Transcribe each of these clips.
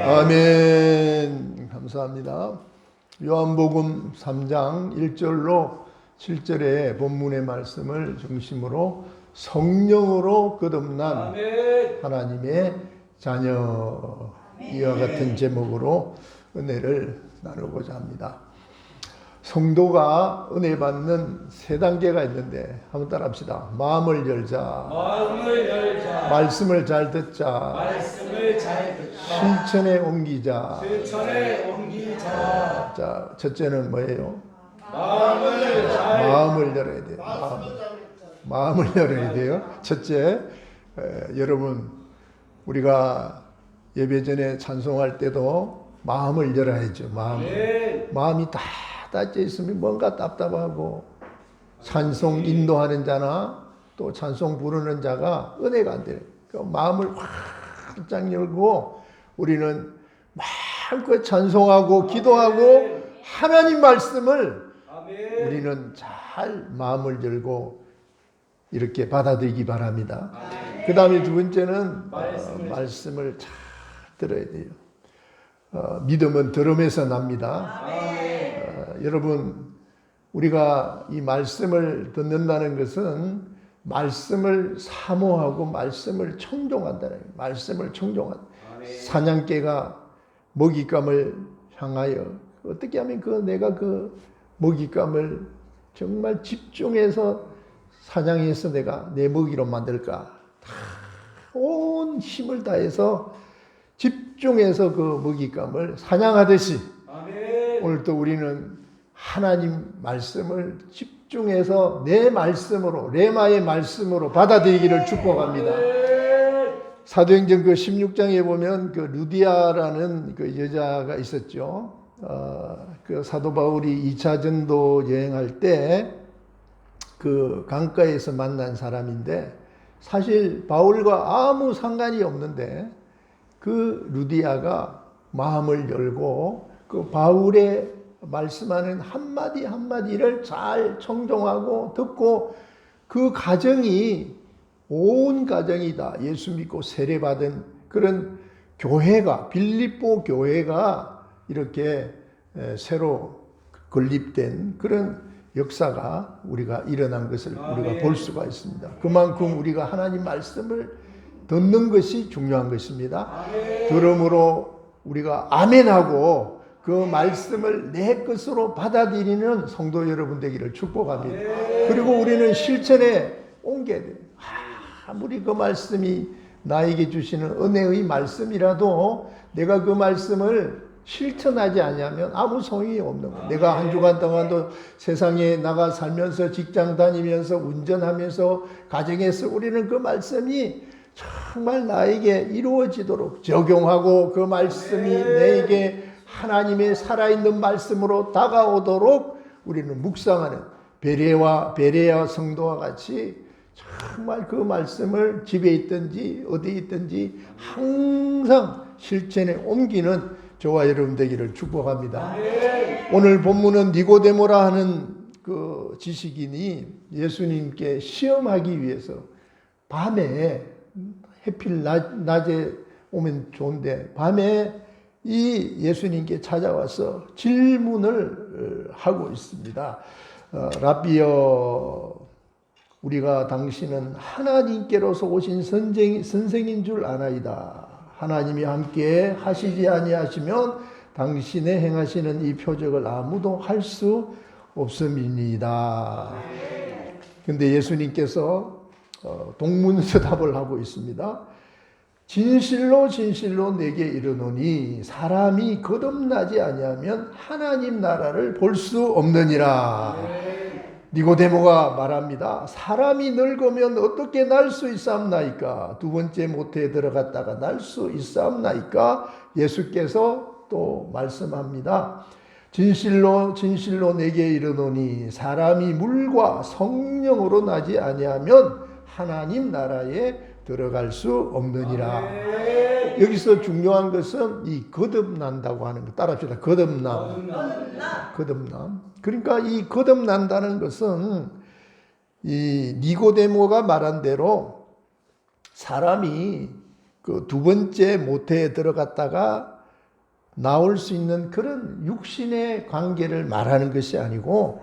아멘. 감사합니다. 요한복음 3장 1절로 7절의 본문의 말씀을 중심으로 성령으로 거듭난 하나님의 자녀, 이와 같은 제목으로 은혜를 나누고자 합니다. 성도가 은혜 받는 세 단계가 있는데 한번 따라합시다. 마음을 열자. 말씀을 잘 듣자. 실천에 옮기자. 자, 첫째는 뭐예요? 마음을 열어야 돼요. 마음을 열어야 돼요. 첫째, 여러분, 우리가 예배 전에 찬송할 때도 마음을 열어야죠. 마음이 다 닫혀 있으면 뭔가 답답하고, 찬송 인도하는 자나 또 찬송 부르는 자가 은혜가 안 돼요. 그 마음을 활짝 열고 우리는 마음껏 찬송하고 기도하고 하나님 말씀을 우리는 잘 마음을 열고 이렇게 받아들이기 바랍니다. 그 다음에 두 번째는 말씀을 잘 들어야 돼요. 믿음은 들음에서 납니다. 여러분, 우리가 이 말씀을 듣는다는 것은 말씀을 사모하고 말씀을 청종한다는 거예요. 말씀을 청종한다. 사냥개가 먹잇감을 향하여 어떻게 하면 내가 그 먹잇감을 정말 집중해서 사냥해서 내가 내 먹이로 만들까? 온 힘을 다해서 집중해서 그 먹잇감을 사냥하듯이 오늘도 우리는 하나님 말씀을 집중해서 내 말씀으로, 레마의 말씀으로 받아들이기를 축복합니다. 사도행전 그 16장에 보면 그 루디아라는 그 여자가 있었죠. 그 사도 바울이 2차 전도 여행할 때 그 강가에서 만난 사람인데, 사실 바울과 아무 상관이 없는데 그 루디아가 마음을 열고 그 바울의 말씀하는 한마디 한마디를 잘 청종하고 듣고, 그 가정이 온 가정이 다 예수 믿고 세례받은 그런 교회가, 빌립보 교회가 이렇게 새로 건립된 그런 역사가 우리가 일어난 것을 우리가 볼 수가 있습니다. 그만큼 우리가 하나님 말씀을 듣는 것이 중요한 것입니다. 들음으로 우리가 아멘하고 그 말씀을 내 것으로 받아들이는 성도 여러분 되기를 축복합니다. 그리고 우리는 실천에 옮겨야 돼요. 아무리 그 말씀이 나에게 주시는 은혜의 말씀이라도 내가 그 말씀을 실천하지 않으면 아무 소용이 없는 거예요. 내가 한 주간 동안도 세상에 나가 살면서 직장 다니면서 운전하면서 가정에서 우리는 그 말씀이 정말 나에게 이루어지도록 적용하고 그 말씀이 내게 하나님의 살아있는 말씀으로 다가오도록 우리는 묵상하는 베레아 성도와 같이 정말 그 말씀을 집에 있든지 어디에 있든지 항상 실천에 옮기는 저와 여러분 되기를 축복합니다. 오늘 본문은 니고데모라 하는 그 지식인이 예수님께 시험하기 위해서 밤에, 해필 낮에 오면 좋은데 밤에 이 예수님께 찾아와서 질문을 하고 있습니다. 라비여, 우리가 당신은 하나님께로서 오신 선생인 줄 아나이다. 하나님이 함께 하시지 아니하시면 당신의 행하시는 이 표적을 아무도 할 수 없음이니이다. 그런데 예수님께서 동문서답을 하고 있습니다. 진실로 진실로 내게 이르노니 사람이 거듭나지 아니하면 하나님 나라를 볼 수 없느니라. 니고데모가 말합니다. 사람이 늙으면 어떻게 날 수 있사옵나이까? 두 번째 모태에 들어갔다가 날 수 있사옵나이까? 예수께서 또 말씀합니다. 진실로 진실로 내게 이르노니 사람이 물과 성령으로 나지 아니하면 하나님 나라에 들어갈 수 없느니라. 여기서 중요한 것은 이 거듭난다고 하는 것. 따라합시다. 거듭남. 거듭남. 그러니까 이 거듭난다는 것은 이 니고데모가 말한 대로 사람이 그 두 번째 모태에 들어갔다가 나올 수 있는 그런 육신의 관계를 말하는 것이 아니고,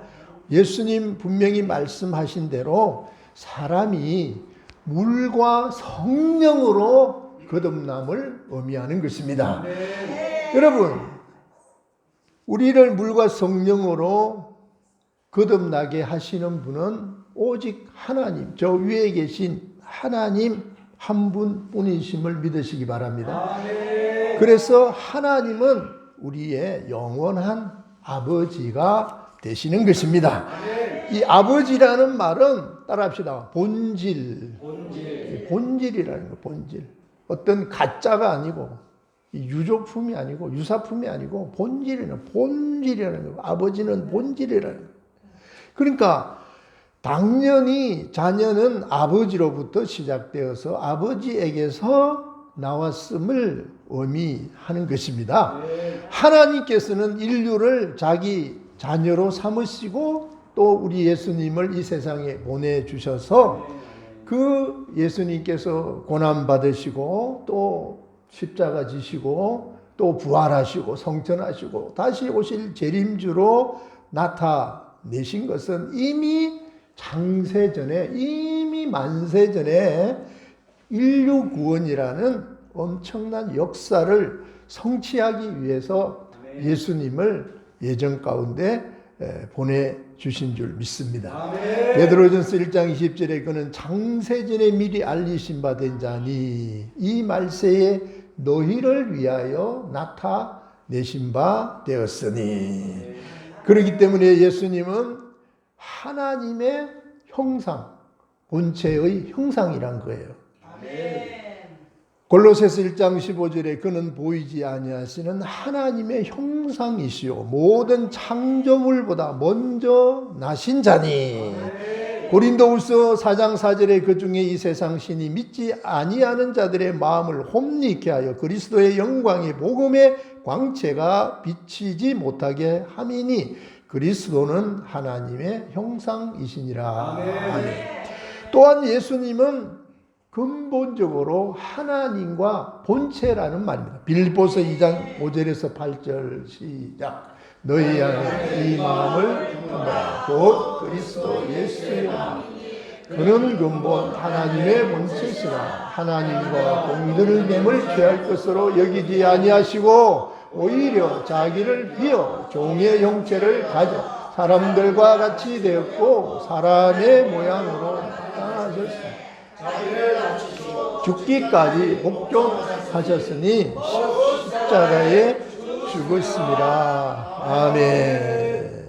예수님 분명히 말씀하신 대로 사람이 물과 성령으로 거듭남을 의미하는 것입니다. 여러분, 우리를 물과 성령으로 거듭나게 하시는 분은 오직 하나님, 저 위에 계신 하나님 한 분뿐이심을 믿으시기 바랍니다. 그래서 하나님은 우리의 영원한 아버지가 되시는 것입니다. 이 아버지라는 말은 따라합시다. 본질이라는 거, 본질. 어떤 가짜가 아니고, 유조품이 아니고, 유사품이 아니고, 본질이라는 거. 아버지는 본질이라는 거. 그러니까 당연히 자녀는 아버지로부터 시작되어서 아버지에게서 나왔음을 의미하는 것입니다. 하나님께서는 인류를 자기 자녀로 삼으시고 또 우리 예수님을 이 세상에 보내주셔서 그 예수님께서 고난받으시고 또 십자가 지시고 또 부활하시고 성천하시고 다시 오실 재림주로 나타내신 것은 이미 창세전에, 이미 만세전에 인류 구원이라는 엄청난 역사를 성취하기 위해서 예수님을 예정 가운데 보내주신 줄 믿습니다. 베드로전서 1장 20절에 그는 창세전에 미리 알리신 바 된 자니 이 말세에 너희를 위하여 나타내신 바 되었으니. 그렇기 때문에 예수님은 하나님의 형상, 본체의 형상이란 거예요. 골로새서 1장 15절에 그는 보이지 아니하시는 하나님의 형상이시요 모든 창조물보다 먼저 나신 자니. 고린도후서 4장 4절에 그 중에 이 세상 신이 믿지 아니하는 자들의 마음을 홈리케 하여 그리스도의 영광의 복음의 광채가 비치지 못하게 함이니 그리스도는 하나님의 형상이시니라. 아멘. 또한 예수님은 근본적으로 하나님과 본체라는 말입니다. 빌립보서 2장 5절에서 8절 시작. 너희 안에 이 마음을 품어라. 곧 그리스도 예수의 마음. 그는 근본 하나님의 본체시라. 하나님과 공들을 됨을 취할 것으로 여기지 아니하시고 오히려 자기를 비어 종의 형체를 가져 사람들과 같이 되었고 사람의 모양으로 나타나셨습니다. 죽기까지 복종하셨으니 십자가에 죽었습니다. 아멘.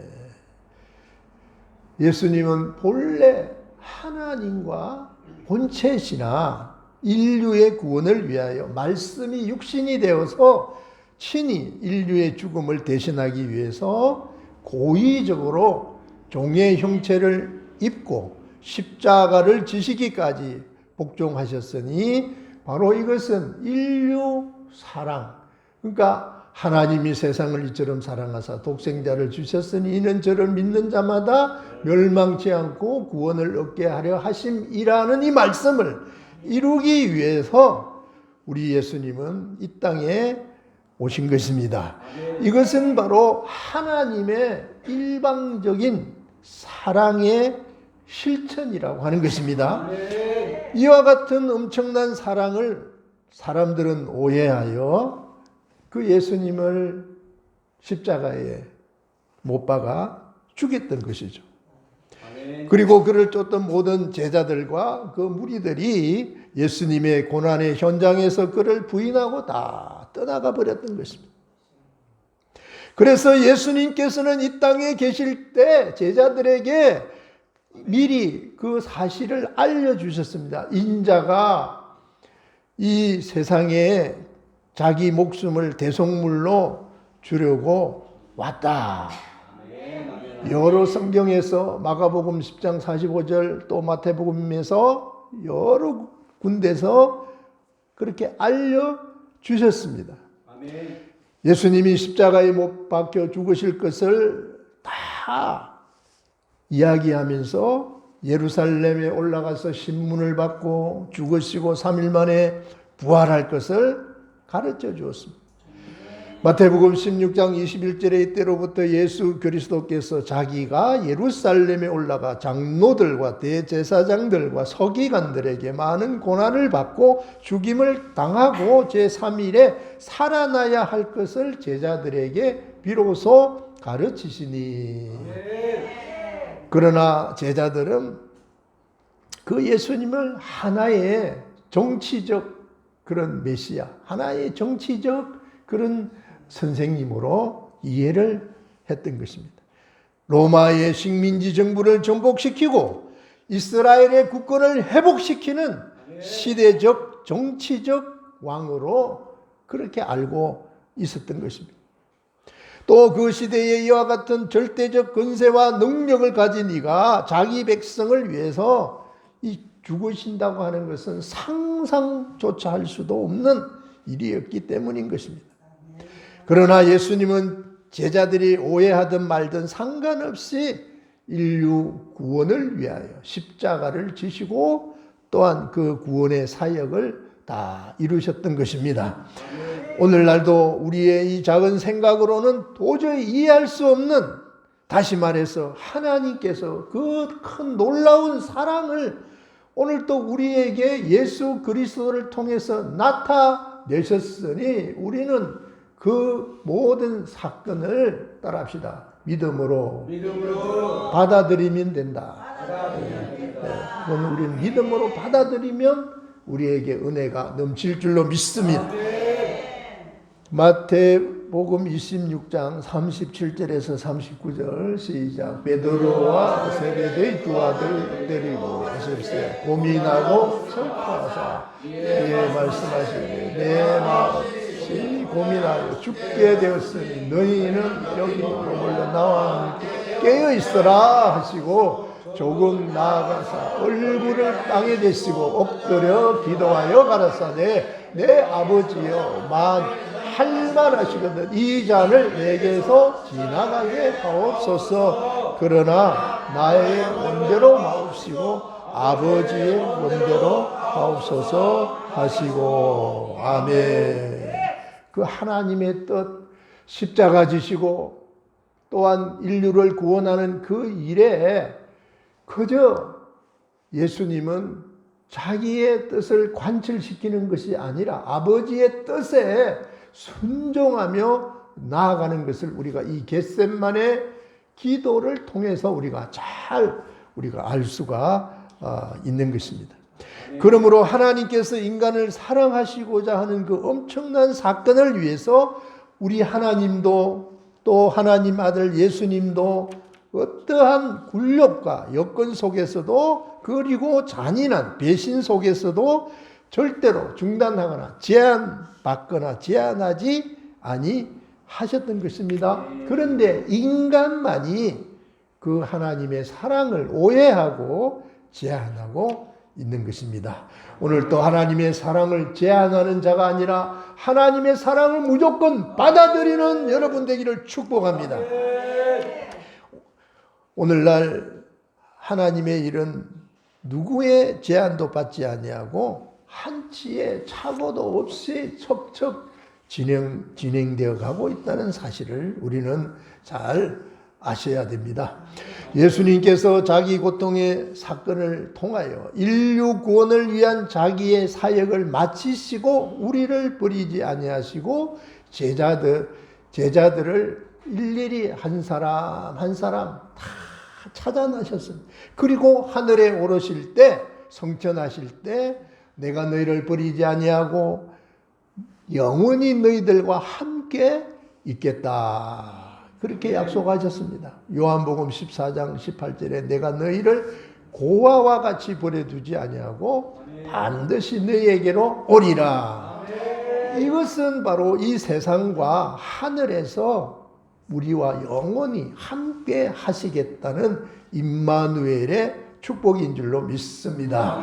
예수님은 본래 하나님과 본체시나 인류의 구원을 위하여 말씀이 육신이 되어서 친히 인류의 죽음을 대신하기 위해서 고의적으로 종의 형체를 입고 십자가를 지시기까지 복종하셨으니 바로 이것은 인류 사랑. 그러니까 하나님이 세상을 이처럼 사랑하사 독생자를 주셨으니 이는 저를 믿는 자마다 멸망치 않고 구원을 얻게 하려 하심이라는 이 말씀을 이루기 위해서 우리 예수님은 이 땅에 오신 것입니다. 이것은 바로 하나님의 일방적인 사랑의 실천이라고 하는 것입니다. 이와 같은 엄청난 사랑을 사람들은 오해하여 그 예수님을 십자가에 못 박아 죽였던 것이죠. 그리고 그를 쫓던 모든 제자들과 그 무리들이 예수님의 고난의 현장에서 그를 부인하고 다 떠나가 버렸던 것입니다. 그래서 예수님께서는 이 땅에 계실 때 제자들에게 미리 그 사실을 알려주셨습니다. 인자가 이 세상에 자기 목숨을 대속물로 주려고 왔다. 여러 성경에서 마가복음 10장 45절 또 마태복음에서 여러 군데서 그렇게 알려주셨습니다. 예수님이 십자가에 못 박혀 죽으실 것을 다 이야기하면서 예루살렘에 올라가서 신문을 받고 죽으시고 3일 만에 부활할 것을 가르쳐 주었습니다. 마태복음 16장 21절에 이때로부터 예수 그리스도께서 자기가 예루살렘에 올라가 장로들과 대제사장들과 서기관들에게 많은 고난을 받고 죽임을 당하고 제3일에 살아나야 할 것을 제자들에게 비로소 가르치시니. 그러나 제자들은 그 예수님을 하나의 정치적 그런 메시아, 하나의 정치적 그런 선생님으로 이해를 했던 것입니다. 로마의 식민지 정부를 전복시키고 이스라엘의 국권을 회복시키는 시대적 정치적 왕으로 그렇게 알고 있었던 것입니다. 또 그 시대에 이와 같은 절대적 권세와 능력을 가진 이가 자기 백성을 위해서 죽으신다고 하는 것은 상상조차 할 수도 없는 일이었기 때문인 것입니다. 그러나 예수님은 제자들이 오해하든 말든 상관없이 인류 구원을 위하여 십자가를 지시고 또한 그 구원의 사역을 다 이루셨던 것입니다. 오늘날도 우리의 이 작은 생각으로는 도저히 이해할 수 없는, 다시 말해서 하나님께서 그 큰 놀라운 사랑을 오늘도 우리에게 예수 그리스도를 통해서 나타내셨으니 우리는 그 모든 사건을 따라합시다. 믿음으로 받아들이면 된다. 그건 우리는 믿음으로 받아들이면 우리에게 은혜가 넘칠 줄로 믿습니다. 마태복음 26장 37절에서 39절 시작. 베드로와 세베대의 두 아들 데리고 오십시오. 고민하고 슬퍼하사 말씀하시되 내 마음이 고민하여 죽게 되었으니 너희는 여기 머물러 나와 깨어 있어라 하시고 조금 나아가사 얼굴을 땅에 대시고 엎드려 기도하여 가라사대 내 아버지여 할만하시거든 이 잔을 내게서 지나가게 하옵소서. 그러나 나의 원대로 마옵시고 아버지의 원대로 하옵소서 하시고. 아멘. 그 하나님의 뜻, 십자가 지시고 또한 인류를 구원하는 그 일에 그저 예수님은 자기의 뜻을 관철시키는 것이 아니라 아버지의 뜻에 순종하며 나아가는 것을 우리가 이 겟셋만의 기도를 통해서 우리가 알 수가 있는 것입니다. 그러므로 하나님께서 인간을 사랑하시고자 하는 그 엄청난 사건을 위해서 우리 하나님도 또 하나님 아들 예수님도 어떠한 굴욕과 여건 속에서도 그리고 잔인한 배신 속에서도 절대로 중단하거나 제한받거나 제한하지 아니하셨던 것입니다. 그런데 인간만이 그 하나님의 사랑을 오해하고 제한하고 있는 것입니다. 오늘 또 하나님의 사랑을 제한하는 자가 아니라 하나님의 사랑을 무조건 받아들이는 여러분 되기를 축복합니다. 오늘날 하나님의 일은 누구의 제한도 받지 아니하고 한치의 착오도 없이 척척 진행되어 가고 있다는 사실을 우리는 잘 아셔야 됩니다. 예수님께서 자기 고통의 사건을 통하여 인류 구원을 위한 자기의 사역을 마치시고 우리를 버리지 아니하시고 제자들을 일일이 한 사람 한 사람 다 찾아나셨습니다. 그리고 하늘에 오르실 때 성천하실 때 내가 너희를 버리지 아니하고 영원히 너희들과 함께 있겠다. 그렇게 약속하셨습니다. 요한복음 14장 18절에 내가 너희를 고아와 같이 버려두지 아니하고 반드시 너희에게로 오리라. 이것은 바로 이 세상과 하늘에서 우리와 영원히 함께 하시겠다는 임마누엘의 축복인 줄로 믿습니다.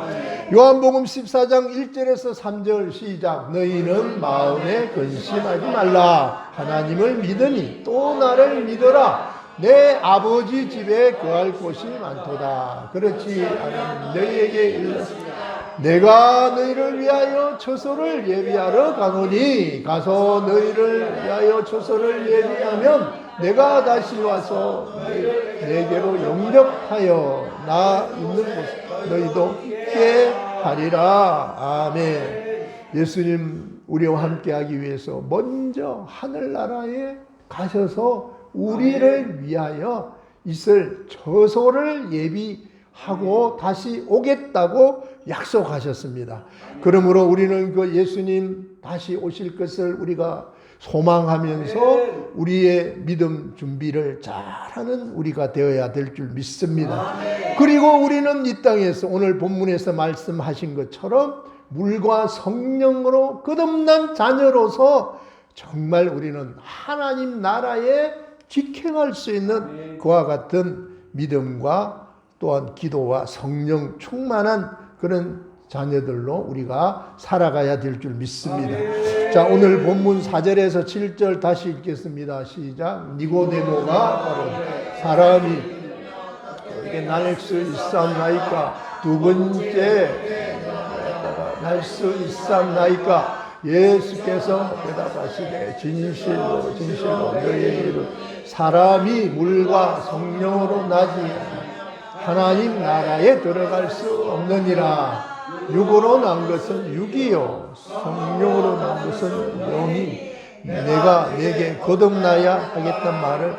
요한복음 14장 1절에서 3절 시작. 너희는 마음에 근심하지 말라. 하나님을 믿으니 또 나를 믿어라. 내 아버지 집에 거할 곳이 많도다. 그렇지 않으면 너희에게 일렀으나 내가 너희를 위하여 처소를 예비하러 가노니 가서 너희를 위하여 처소를 예비하면 내가 다시 와서 내게로 영접하여 나 있는 곳 너희도 있게 하리라. 아멘. 예수님 우리와 함께하기 위해서 먼저 하늘나라에 가셔서 우리를 위하여 있을 처소를 예비하고 다시 오겠다고 약속하셨습니다. 그러므로 우리는 그 예수님 다시 오실 것을 우리가 소망하면서 우리의 믿음 준비를 잘하는 우리가 되어야 될 줄 믿습니다. 그리고 우리는 이 땅에서 오늘 본문에서 말씀하신 것처럼 물과 성령으로 거듭난 자녀로서 정말 우리는 하나님 나라에 직행할 수 있는 그와 같은 믿음과 또한 기도와 성령 충만한 그런 자녀들로 우리가 살아가야 될 줄 믿습니다. 자, 오늘 본문 4절에서 7절 다시 읽겠습니다. 시작. 니고데모가 바로 사람이 이게 날 수 있사옵나이까? 두 번째 날 수 있사옵나이까? 예수께서 대답하시되 진실로 너희에게 이르노니 사람이 물과 성령으로 나지 하나님 나라에 들어갈 수 없느니라. 육으로 난 것은 육이요 성령으로 난 것은 영이. 내가 내게 거듭나야 하겠단 말을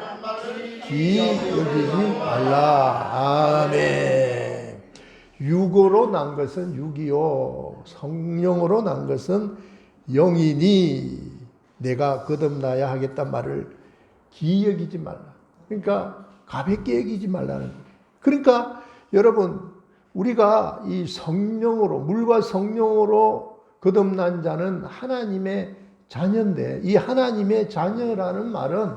기여기지 말라. 아멘. 육으로 난 것은 육이요 성령으로 난 것은 영이니 내가 거듭나야 하겠단 말을 기여기지 말라. 그러니까 가볍게 여기지 말라는 거예요. 그러니까 여러분 우리가 이 성령으로 물과 성령으로 거듭난 자는 하나님의 자녀인데 이 하나님의 자녀라는 말은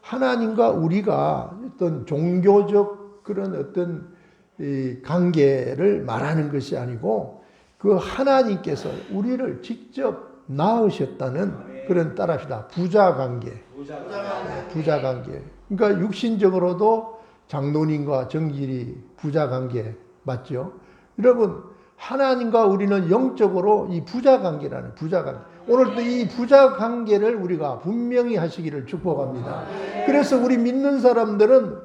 하나님과 우리가 어떤 종교적 그런 어떤 이 관계를 말하는 것이 아니고 그 하나님께서 우리를 직접 낳으셨다는 그런 따라합시다. 부자관계. 부자관계. 그러니까 육신적으로도 장로님과 정길이 부자관계 맞죠? 여러분 하나님과 우리는 영적으로 이 부자관계라는 부자관계. 오늘도 이 부자관계를 우리가 분명히 하시기를 축복합니다. 그래서 우리 믿는 사람들은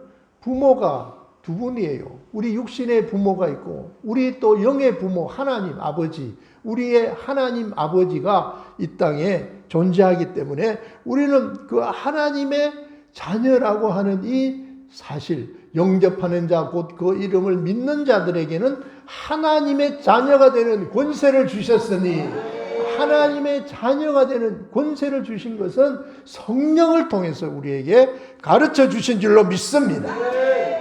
부모가 두 분이에요. 우리 육신의 부모가 있고 우리 또 영의 부모 하나님 아버지, 우리의 하나님 아버지가 이 땅에 존재하기 때문에 우리는 그 하나님의 자녀라고 하는 이 사실, 영접하는 자 곧 그 이름을 믿는 자들에게는 하나님의 자녀가 되는 권세를 주셨으니 하나님의 자녀가 되는 권세를 주신 것은 성령을 통해서 우리에게 가르쳐 주신 줄로 믿습니다.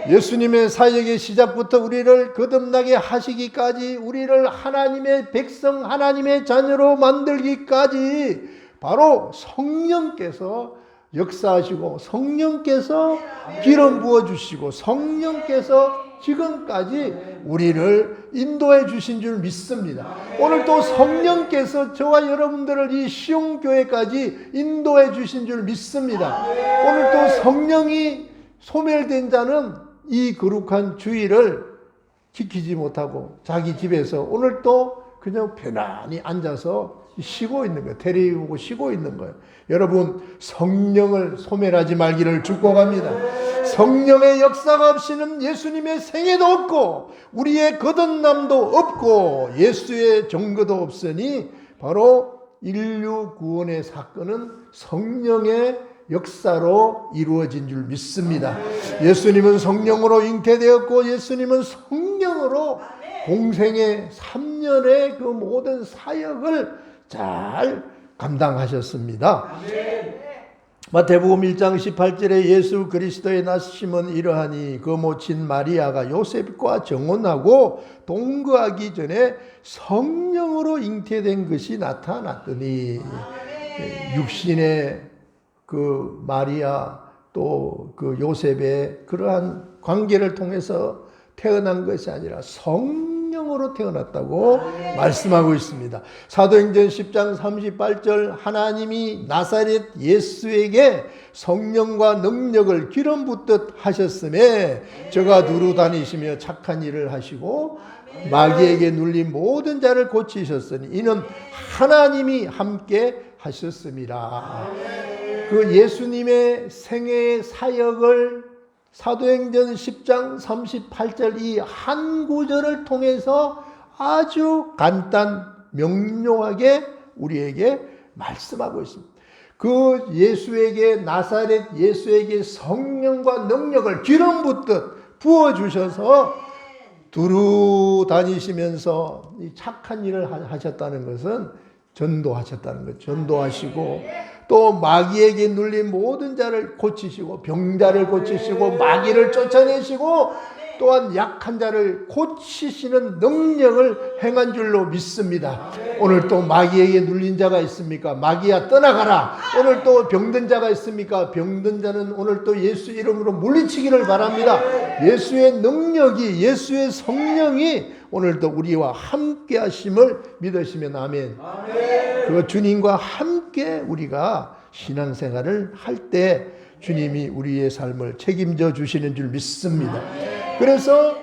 예수님의 사역의 시작부터 우리를 거듭나게 하시기까지 우리를 하나님의 백성, 하나님의 자녀로 만들기까지 바로 성령께서 역사하시고 성령께서 기름 부어주시고 성령께서 지금까지 우리를 인도해 주신 줄 믿습니다. 오늘 또 성령께서 저와 여러분들을 이 시온교회까지 인도해 주신 줄 믿습니다. 오늘 또 성령이 소멸된 자는 이 거룩한 주일을 지키지 못하고 자기 집에서 오늘 또 그냥 편안히 앉아서 쉬고 있는 거예요. 테레비 쉬고 있는 거예요. 여러분 성령을 소멸하지 말기를 축복합니다. 성령의 역사가 없이는 예수님의 생애도 없고 우리의 거듭남도 없고 예수의 증거도 없으니 바로 인류 구원의 사건은 성령의 역사로 이루어진 줄 믿습니다. 예수님은 성령으로 잉태되었고 예수님은 성령으로 공생의 3년의 그 모든 사역을 잘 감당하셨습니다. 마태복음 1장 18절에 예수 그리스도의 나심은 이러하니 그 모친 마리아가 요셉과 정혼하고 동거하기 전에 성령으로 잉태된 것이 나타났더니 육신의 그 마리아 또 그 요셉의 그러한 관계를 통해서 태어난 것이 아니라 성령으로 태어났다고 말씀하고 있습니다. 사도행전 10장 38절 하나님이 나사렛 예수에게 성령과 능력을 기름 붓듯 하셨음에 저가 두루 다니시며 착한 일을 하시고 마귀에게 눌린 모든 자를 고치셨으니 이는 하나님이 함께 하셨습니다. 그 예수님의 생애의 사역을 사도행전 10장 38절 이 한 구절을 통해서 아주 간단 명료하게 우리에게 말씀하고 있습니다. 그 예수에게 나사렛 예수에게 성령과 능력을 기름 붓듯 부어주셔서 두루 다니시면서 이 착한 일을 하셨다는 것은 전도하셨다는 것. 전도하시고 또 마귀에게 눌린 모든 자를 고치시고 병자를 고치시고 마귀를 쫓아내시고 또한 약한 자를 고치시는 능력을 행한 줄로 믿습니다. 오늘 또 마귀에게 눌린 자가 있습니까? 마귀야 떠나가라. 오늘 또 병든 자가 있습니까? 병든 자는 오늘 또 예수 이름으로 물리치기를 바랍니다. 예수의 능력이 예수의 성령이 오늘도 우리와 함께 하심을 믿으시면 아멘. 그 주님과 함께 우리가 신앙생활을 할 때 주님이 우리의 삶을 책임져 주시는 줄 믿습니다. 그래서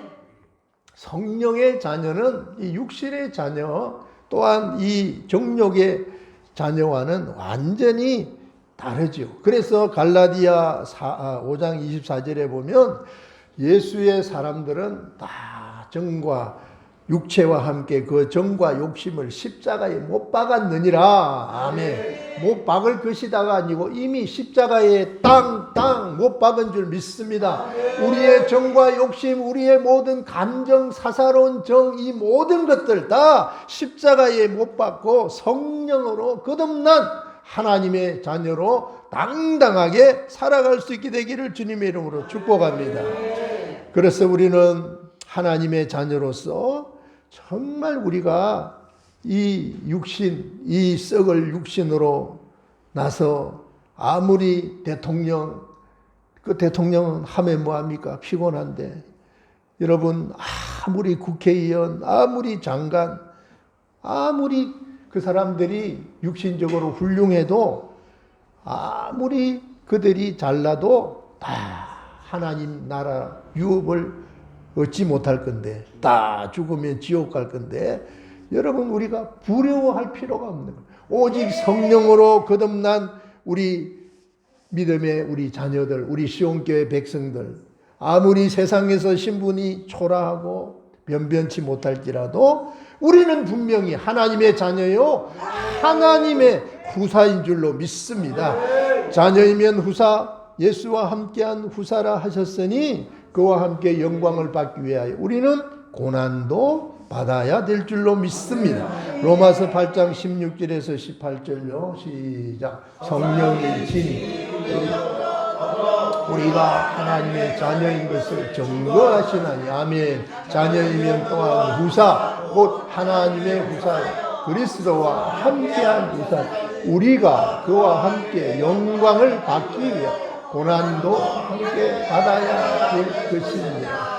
성령의 자녀는 이 육신의 자녀 또한 이 정욕의 자녀와는 완전히 다르죠. 그래서 갈라디아 5장 24절에 보면 예수의 사람들은 다 정과 육체와 함께 그 정과 욕심을 십자가에 못 박았느니라. 아멘. 못 박을 것이다가 아니고 이미 십자가에 땅 못 박은 줄 믿습니다. 우리의 정과 욕심, 우리의 모든 감정, 사사로운 정, 이 모든 것들 다 십자가에 못 박고 성령으로 거듭난 하나님의 자녀로 당당하게 살아갈 수 있게 되기를 주님의 이름으로 축복합니다. 그래서 우리는 하나님의 자녀로서 정말 우리가 이 육신, 이 썩을 육신으로 나서 아무리 대통령, 그 대통령은 하면 뭐합니까? 피곤한데. 여러분, 아무리 국회의원, 아무리 장관, 아무리 그 사람들이 육신적으로 훌륭해도 아무리 그들이 잘나도 다 하나님 나라 유업을 얻지 못할 건데 다 죽으면 지옥 갈 건데 여러분 우리가 두려워할 필요가 없는 거예요. 오직 성령으로 거듭난 우리 믿음의 우리 자녀들, 우리 시온교회 백성들 아무리 세상에서 신분이 초라하고 변변치 못할지라도 우리는 분명히 하나님의 자녀요 하나님의 후사인 줄로 믿습니다. 자녀이면 후사, 예수와 함께한 후사라 하셨으니 그와 함께 영광을 받기 위하여 우리는 고난도 받아야 될 줄로 믿습니다. 로마서 8장 16절에서 18절요. 시작. 성령의 진이 우리가 하나님의 자녀인 것을 증거하시나니 아멘. 자녀이면 또한 후사 곧 하나님의 후사 그리스도와 함께한 후사 우리가 그와 함께 영광을 받기 위하여 고난도 함께 받아야 될 것입니다.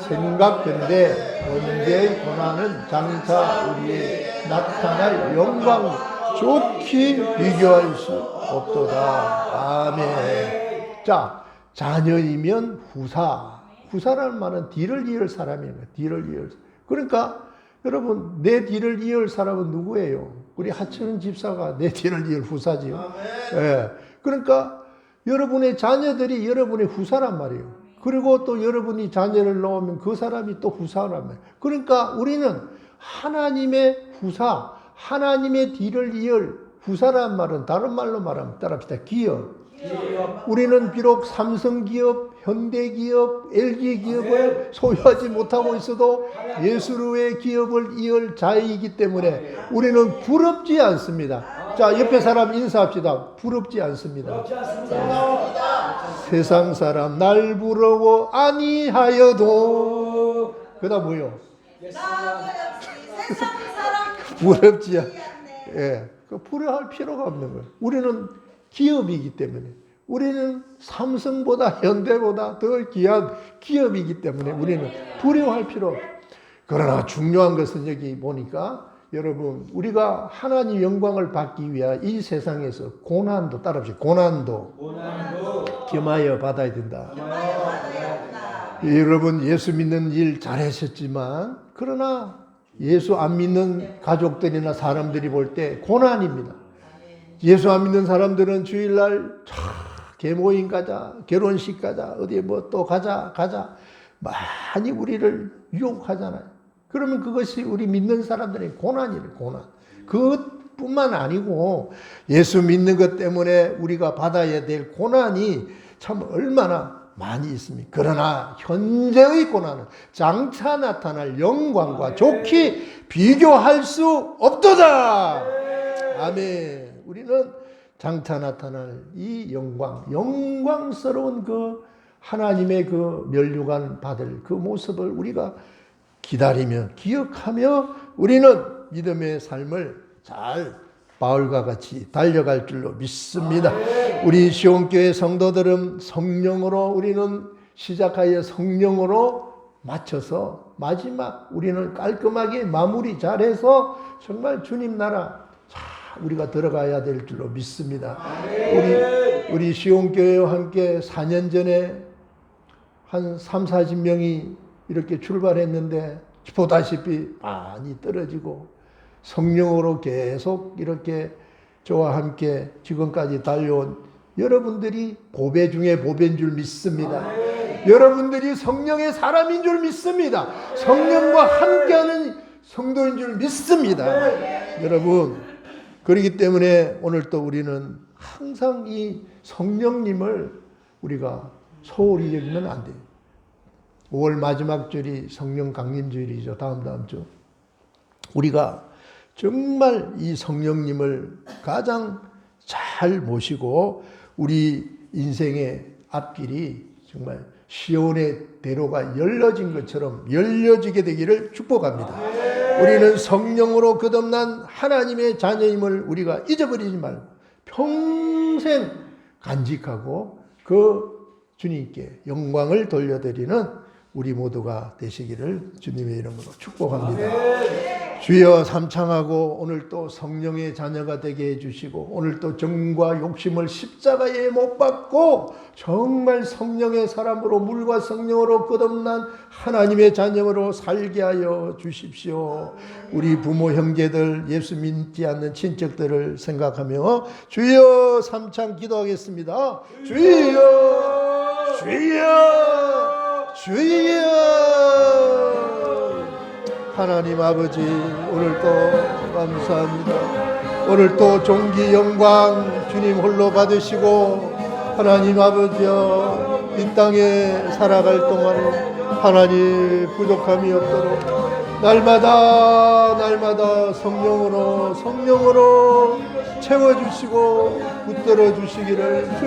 생각건대 언제의 고난은 장차 우리의 나타날 영광 좋게 비교할 수 없도다. 아멘. 자, 자녀이면 후사. 후사라는 말은 뒤를 이을 사람이에요. 뒤를 이을. 그러니까 여러분 내 뒤를 이을 사람은 누구예요? 우리 하천은 집사가 내 뒤를 이을 후사지요. 예. 그러니까 여러분의 자녀들이 여러분의 후사란 말이에요. 그리고 또 여러분이 자녀를 낳으면 그 사람이 또 후사란 말이에요. 그러니까 우리는 하나님의 후사, 하나님의 뒤를 이을 후사란 말은 다른 말로 말하면 따라합시다. 기업. 우리는 비록 삼성기업, 현대기업, LG기업을 소유하지 못하고 있어도 예수의 기업을 이을 자이기 때문에 우리는 부럽지 않습니다. 자, 옆에 사람 인사합시다. 부럽지 않습니다. 세상 사람 날 부러워 아니하여도 그다음 뭐요? 부럽지 않. 예, 부러워할 필요가 없는 거예요. 우리는 기업이기 때문에 우리는 삼성보다 현대보다 더 귀한 기업이기 때문에 우리는 두려워할 필요 없어요. 그러나 중요한 것은 여기 보니까 여러분 우리가 하나님 영광을 받기 위해 이 세상에서 고난도 따라합시다. 고난도 겸하여 받아야 된다. 여러분 예수 믿는 일 잘하셨지만 그러나 예수 안 믿는 가족들이나 사람들이 볼 때 고난입니다. 예수 안 믿는 사람들은 주일날 개모임 가자, 결혼식 가자, 어디 뭐 또 가자 많이 우리를 유혹하잖아요. 그러면 그것이 우리 믿는 사람들의 고난이래요. 고난. 그것뿐만 아니고 예수 믿는 것 때문에 우리가 받아야 될 고난이 참 얼마나 많이 있습니까? 그러나 현재의 고난은 장차 나타날 영광과 좋게 비교할 수 없도다. 아멘. 우리는 장차 나타날 이 영광스러운 그 하나님의 그 면류관 받을 그 모습을 우리가 기다리며 기억하며 우리는 믿음의 삶을 잘 바울과 같이 달려갈 줄로 믿습니다. 우리 시온교회 성도들은 성령으로 우리는 시작하여 성령으로 맞춰서 마지막 우리는 깔끔하게 마무리 잘해서 정말 주님 나라 우리가 들어가야 될 줄로 믿습니다. 우리 시온교회와 함께 4년 전에 한 30-40명이 이렇게 출발했는데 보다시피 많이 떨어지고 성령으로 계속 이렇게 저와 함께 지금까지 달려온 여러분들이 보배 중에 보배인 줄 믿습니다. 여러분들이 성령의 사람인 줄 믿습니다. 성령과 함께하는 성도인 줄 믿습니다. 여러분 그렇기 때문에 오늘 또 우리는 항상 이 성령님을 우리가 소홀히 여기면 안 돼요. 5월 마지막 주일이 성령 강림주일이죠. 다음 주. 우리가 정말 이 성령님을 가장 잘 모시고 우리 인생의 앞길이 정말 시온의 대로가 열려진 것처럼 열려지게 되기를 축복합니다. 우리는 성령으로 거듭난 하나님의 자녀임을 우리가 잊어버리지 말고 평생 간직하고 그 주님께 영광을 돌려드리는 우리 모두가 되시기를 주님의 이름으로 축복합니다. 주여 삼창하고 오늘 또 성령의 자녀가 되게 해주시고 오늘 또 정과 욕심을 십자가에 못 박고 정말 성령의 사람으로 물과 성령으로 거듭난 하나님의 자녀로 살게 하여 주십시오. 우리 부모 형제들 예수 믿지 않는 친척들을 생각하며 주여 삼창 기도하겠습니다. 주여 하나님 아버지 오늘도 감사합니다. 오늘도 존귀 영광 주님 홀로 받으시고 하나님 아버지여 이 땅에 살아갈 동안에 하나님 부족함이 없도록 날마다 성령으로 채워주시고 붙들어 주시기를